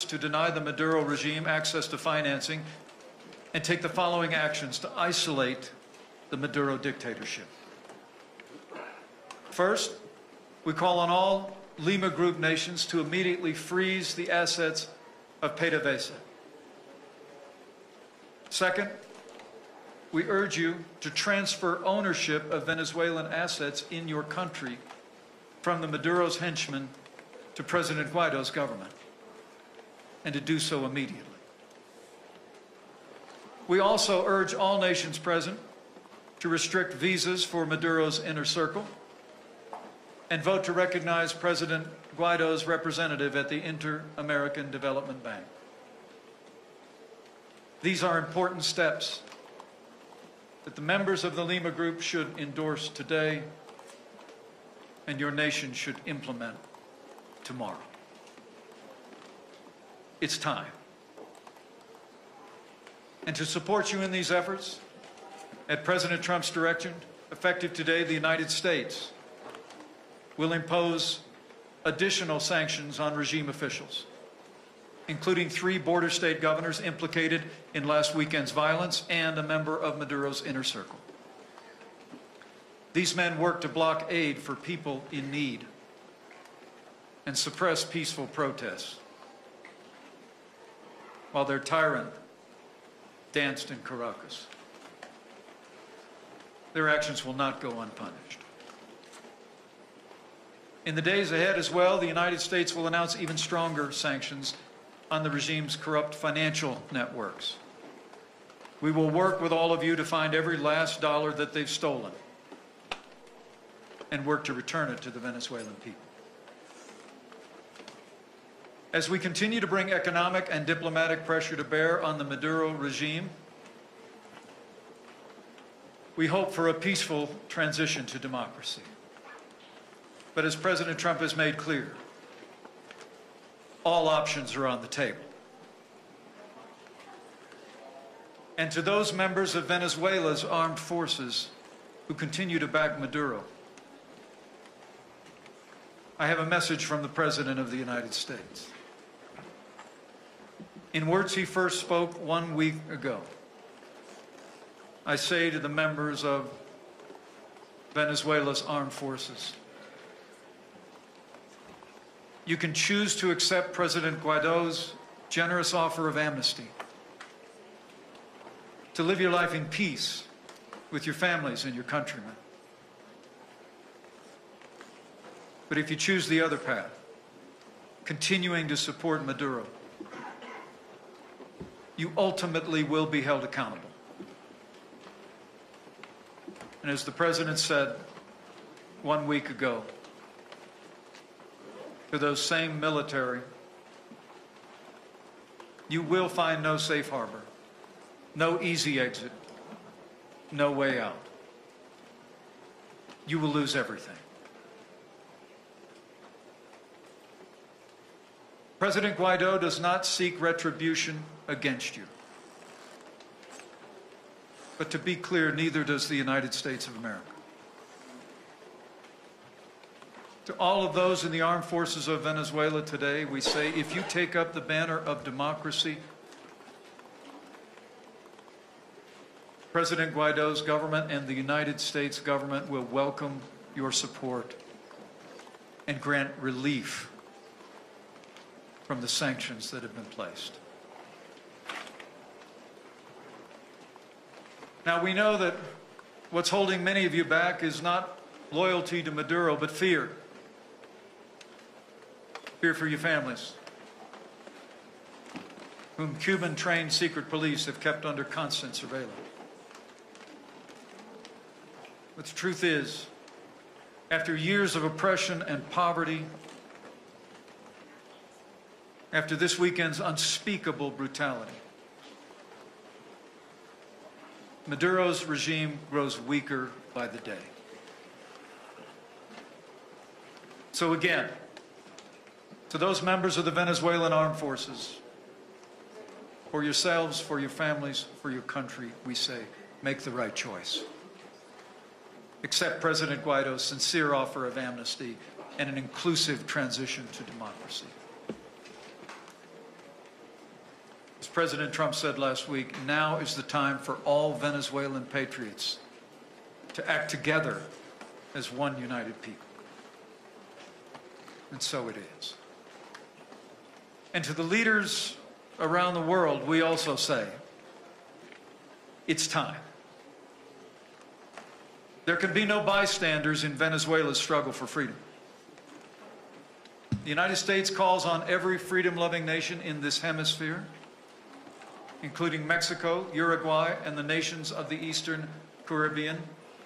to deny the Maduro regime access to financing and take the following actions to isolate the Maduro dictatorship. First, we call on all Lima Group nations to immediately freeze the assets of PDVSA. Second, we urge you to transfer ownership of Venezuelan assets in your country from the Maduro's henchmen to President Guaido's government, and to do so immediately. We also urge all nations present to restrict visas for Maduro's inner circle and vote to recognize President Guaido's representative at the Inter-American Development Bank. These are important steps that the members of the Lima Group should endorse today and your nation should implement tomorrow. It's time. And to support you in these efforts, at President Trump's direction, effective today, the United States will impose additional sanctions on regime officials, including 3 border state governors implicated in last weekend's violence and a member of Maduro's inner circle. These men work to block aid for people in need and suppress peaceful protests, while their tyrant danced in Caracas. Their actions will not go unpunished. In the days ahead as well, the United States will announce even stronger sanctions on the regime's corrupt financial networks. We will work with all of you to find every last dollar that they've stolen and work to return it to the Venezuelan people. As we continue to bring economic and diplomatic pressure to bear on the Maduro regime, we hope for a peaceful transition to democracy. But as President Trump has made clear, all options are on the table. And to those members of Venezuela's armed forces who continue to back Maduro, I have a message from the President of the United States. In words he first spoke 1 week ago, I say to the members of Venezuela's armed forces, you can choose to accept President Guaido's generous offer of amnesty, to live your life in peace with your families and your countrymen. But if you choose the other path, continuing to support Maduro, you ultimately will be held accountable. And as the President said 1 week ago, to those same military, you will find no safe harbor, no easy exit, no way out. You will lose everything. President Guaido does not seek retribution against you. But to be clear, neither does the United States of America. To all of those in the armed forces of Venezuela today, we say, if you take up the banner of democracy, President Guaido's government and the United States government will welcome your support and grant relief from the sanctions that have been placed. Now, we know that what's holding many of you back is not loyalty to Maduro, but fear. Fear for your families, whom Cuban-trained secret police have kept under constant surveillance. But the truth is, after years of oppression and poverty, after this weekend's unspeakable brutality, Maduro's regime grows weaker by the day. So again, to those members of the Venezuelan armed forces, for yourselves, for your families, for your country, we say, make the right choice. Accept President Guaido's sincere offer of amnesty and an inclusive transition to democracy. As President Trump said last week, now is the time for all Venezuelan patriots to act together as one united people. And so it is. And to the leaders around the world, we also say, it's time. There can be no bystanders in Venezuela's struggle for freedom. The United States calls on every freedom-loving nation in this hemisphere, including Mexico, Uruguay, and the nations of the Eastern Caribbean,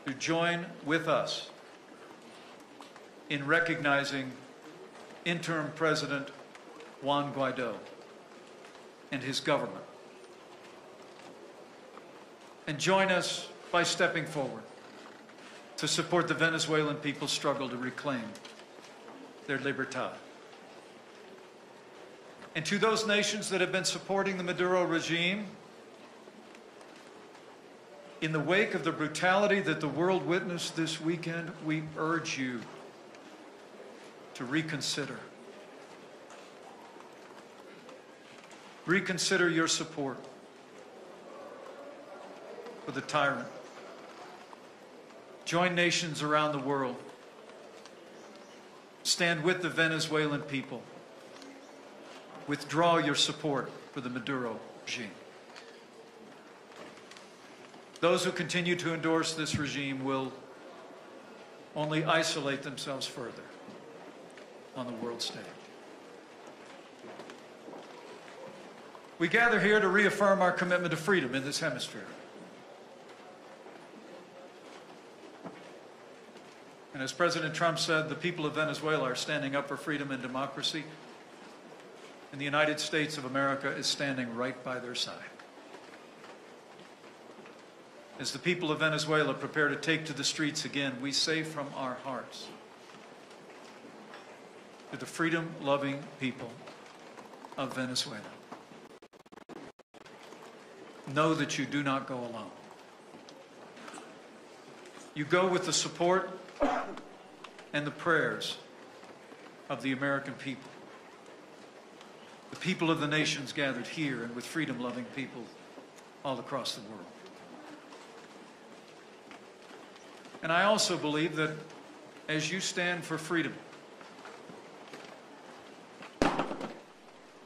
to join with us in recognizing interim President Juan Guaido and his government. And join us by stepping forward to support the Venezuelan people's struggle to reclaim their libertad. And to those nations that have been supporting the Maduro regime, in the wake of the brutality that the world witnessed this weekend, we urge you to reconsider. Reconsider your support for the tyrant. Join nations around the world. Stand with the Venezuelan people. Withdraw your support for the Maduro regime. Those who continue to endorse this regime will only isolate themselves further on the world stage. We gather here to reaffirm our commitment to freedom in this hemisphere. And as President Trump said, the people of Venezuela are standing up for freedom and democracy, and the United States of America is standing right by their side. As the people of Venezuela prepare to take to the streets again, we say from our hearts to the freedom-loving people of Venezuela, know that you do not go alone. You go with the support and the prayers of the American people, the people of the nations gathered here, and with freedom-loving people all across the world. And I also believe that as you stand for freedom,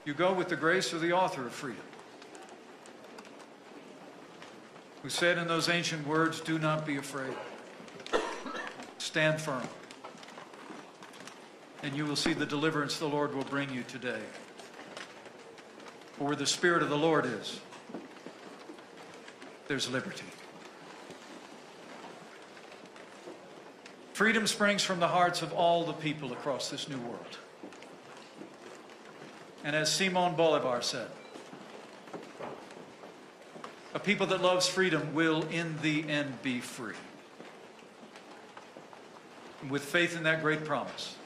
you go with the grace of the author of freedom, who said in those ancient words, "Do not be afraid. Stand firm, and you will see the deliverance the Lord will bring you today. For where the Spirit of the Lord is, there's liberty." Freedom springs from the hearts of all the people across this new world. And as Simón Bolívar said, a people that loves freedom will in the end be free. And with faith in that great promise,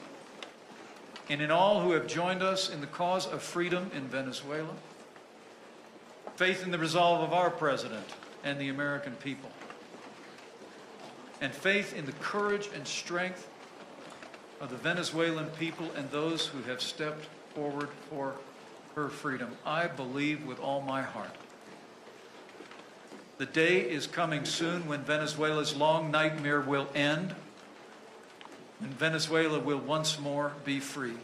and in all who have joined us in the cause of freedom in Venezuela, faith in the resolve of our president and the American people, and faith in the courage and strength of the Venezuelan people and those who have stepped forward for her freedom, I believe with all my heart the day is coming soon when Venezuela's long nightmare will end, when Venezuela will once more be free,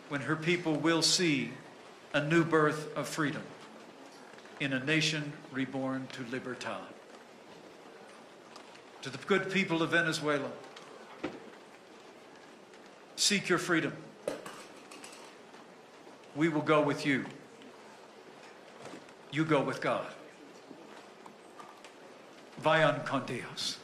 when her people will see a new birth of freedom in a nation reborn to libertad. To the good people of Venezuela, seek your freedom. We will go with you. You go with God. Vayan con Dios.